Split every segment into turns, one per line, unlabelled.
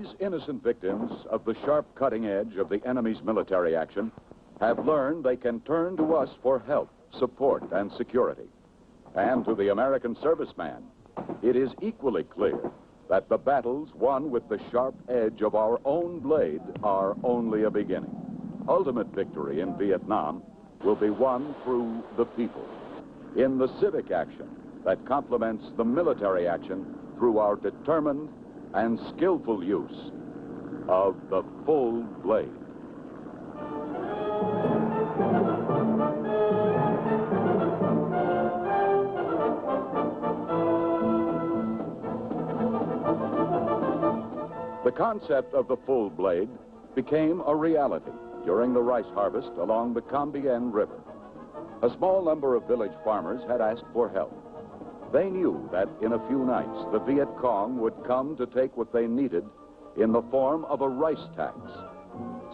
These innocent victims of the sharp cutting edge of the enemy's military action have learned they can turn to us for help, support, and security. And to the American serviceman, it is equally clear that the battles won with the sharp edge of our own blade are only a beginning. Ultimate victory in Vietnam will be won through the people, in the civic action that complements the military action through our determined and skillful use of the full blade. The concept of the full blade became a reality during the rice harvest along the Cam Bien River. A small number of village farmers had asked for help. They knew that in a few nights the Vietcong would come to take what they needed in the form of a rice tax.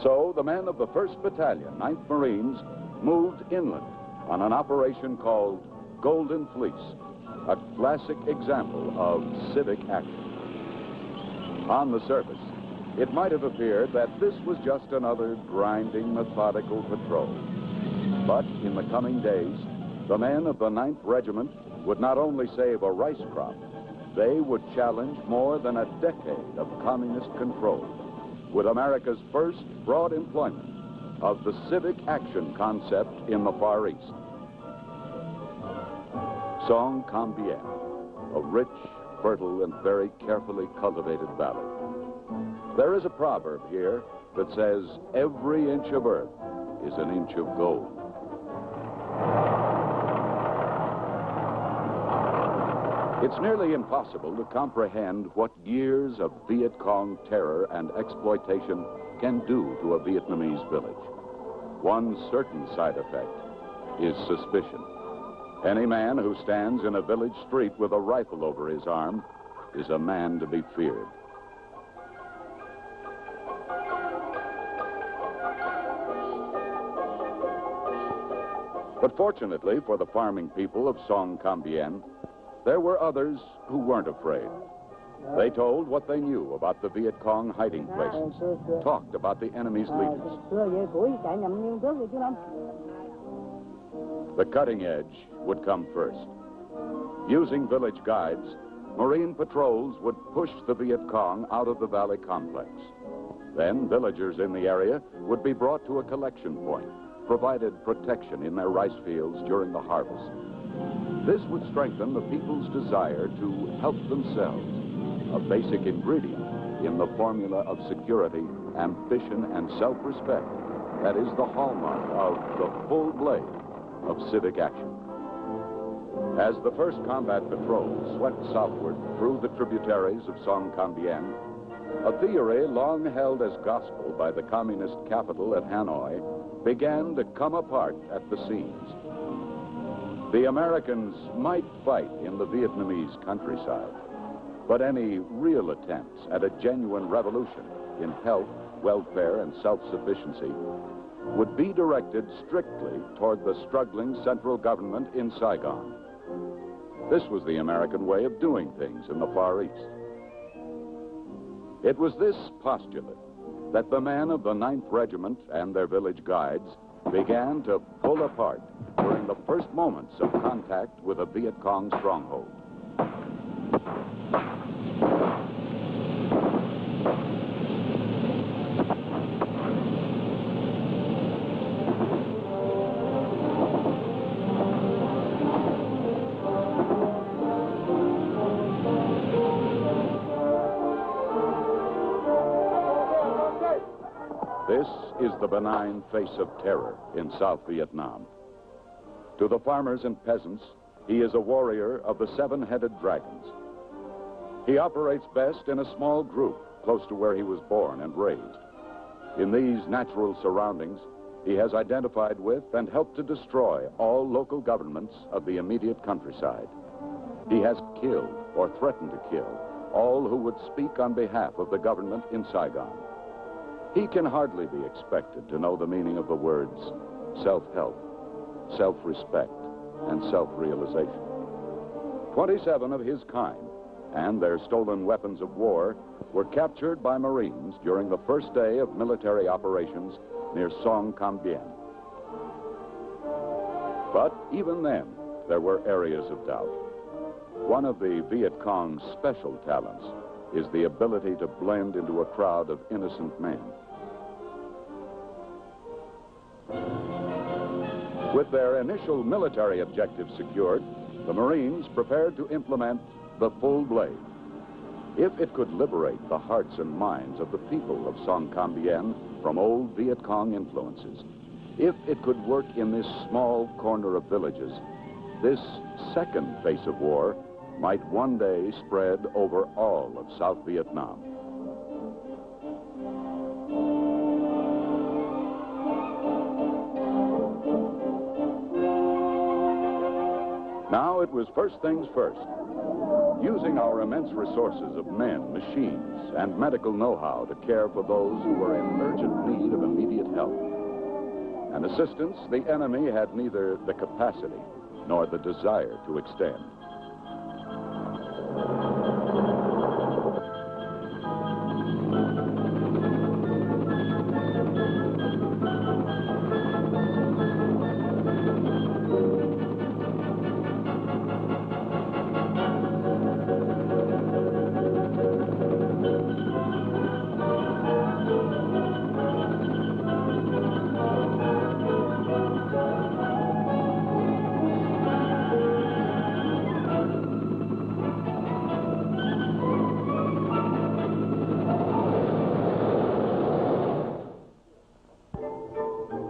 So the men of the 1st Battalion, 9th Marines, moved inland on an operation called Golden Fleece, a classic example of civic action. On the surface, it might have appeared that this was just another grinding, methodical patrol. But in the coming days, the men of the 9th Regiment would not only save a rice crop, they would challenge more than a decade of communist control with America's first broad employment of the civic action concept in the Far East. South Vietnamese, a rich, fertile, and very carefully cultivated valley. There is a proverb here that says, every inch of earth is an inch of gold. It's nearly impossible to comprehend what years of Vietcong terror and exploitation can do to a Vietnamese village. One certain side effect is suspicion. Any man who stands in a village street with a rifle over his arm is a man to be feared. But fortunately for the farming people of South Vietnamese, there were others who weren't afraid. They told what they knew about the Vietcong hiding places, talked about the enemy's leaders. The cutting edge would come first. Using village guides, Marine patrols would push the Vietcong out of the valley complex. Then villagers in the area would be brought to a collection point, provided protection in their rice fields during the harvest. This would strengthen the people's desire to help themselves, a basic ingredient in the formula of security, ambition, and self-respect that is the hallmark of the full blade of civic action. As the first combat patrol swept southward through the tributaries of South Vietnamese, a theory long held as gospel by the communist capital at Hanoi began to come apart at the seams. The Americans might fight in the Vietnamese countryside, but any real attempts at a genuine revolution in health, welfare, and self-sufficiency would be directed strictly toward the struggling central government in Saigon. This was the American way of doing things in the Far East. It was this postulate that the men of the 9th Regiment and their village guides began to pull apart during the first moments of contact with a Vietcong stronghold. This is the benign face of terror in South Vietnam. To the farmers and peasants, he is a warrior of the 7-headed dragons. He operates best in a small group close to where he was born and raised. In these natural surroundings, he has identified with and helped to destroy all local governments of the immediate countryside. He has killed or threatened to kill all who would speak on behalf of the government in Saigon. He can hardly be expected to know the meaning of the words self-help, self-respect, and self-realization. 27 of his kind and their stolen weapons of war were captured by Marines during the first day of military operations near Song Cam Bien. But even then, there were areas of doubt. One of the Vietcong's special talents is the ability to blend into a crowd of innocent men. With their initial military objectives secured, the Marines prepared to implement the full blade. If it could liberate the hearts and minds of the people of Song Cam Bien from old Viet Cong influences, if it could work in this small corner of villages, this second phase of war might one day spread over all of South Vietnam. Now it was first things first. Using our immense resources of men, machines, and medical know-how to care for those who were in urgent need of immediate help. And assistance the enemy had neither the capacity nor the desire to extend.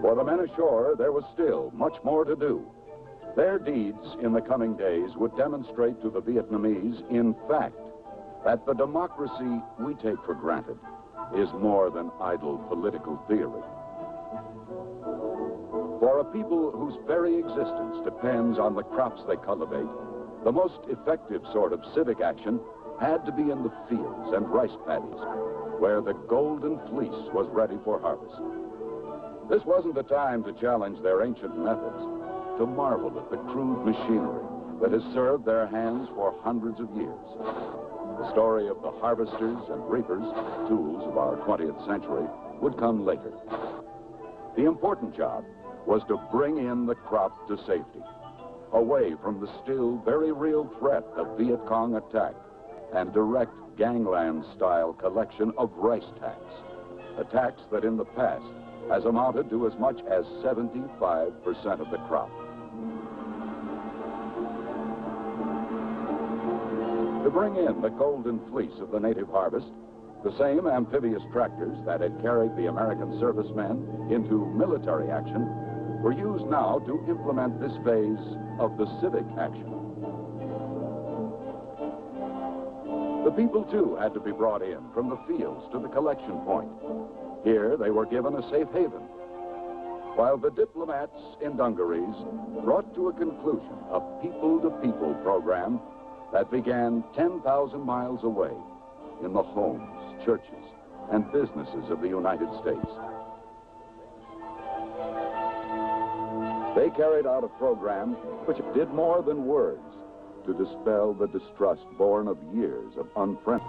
For the men ashore, there was still much more to do. Their deeds in the coming days would demonstrate to the Vietnamese, in fact, that the democracy we take for granted is more than idle political theory. For a people whose very existence depends on the crops they cultivate, the most effective sort of civic action had to be in the fields and rice paddies, where the golden fleece was ready for harvest. This wasn't the time to challenge their ancient methods, to marvel at the crude machinery that has served their hands for hundreds of years. The story of the harvesters and reapers, tools of our 20th century, would come later. The important job was to bring in the crop to safety, away from the still very real threat of Viet Cong attack and direct gangland-style collection of rice tax, a tax that in the past has amounted to as much as 75% of the crop. To bring in the golden fleece of the native harvest, the same amphibious tractors that had carried the American servicemen into military action were used now to implement this phase of the civic action. The people, too, had to be brought in from the fields to the collection point. Here, they were given a safe haven, while the diplomats in dungarees brought to a conclusion a people-to-people program that began 10,000 miles away in the homes, churches, and businesses of the United States. They carried out a program which did more than words to dispel the distrust born of years of unfriendly.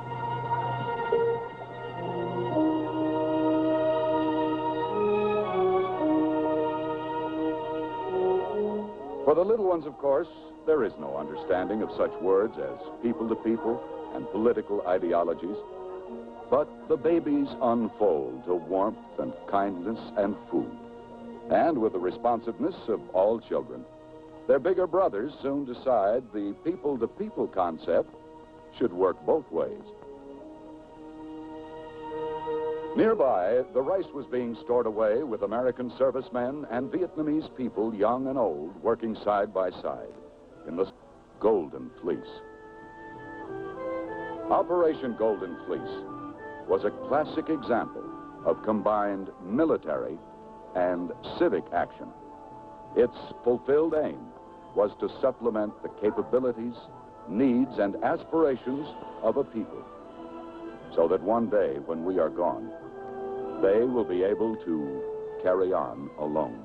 For the little ones, of course, there is no understanding of such words as people-to-people and political ideologies. But the babies unfold to warmth and kindness and food. And with the responsiveness of all children, their bigger brothers soon decide the people-to-people concept should work both ways. Nearby, the rice was being stored away with American servicemen and Vietnamese people, young and old, working side by side in the Golden Fleece. Operation Golden Fleece was a classic example of combined military and civic action. Its fulfilled aim was to supplement the capabilities, needs, and aspirations of a people, so that one day when we are gone, they will be able to carry on alone.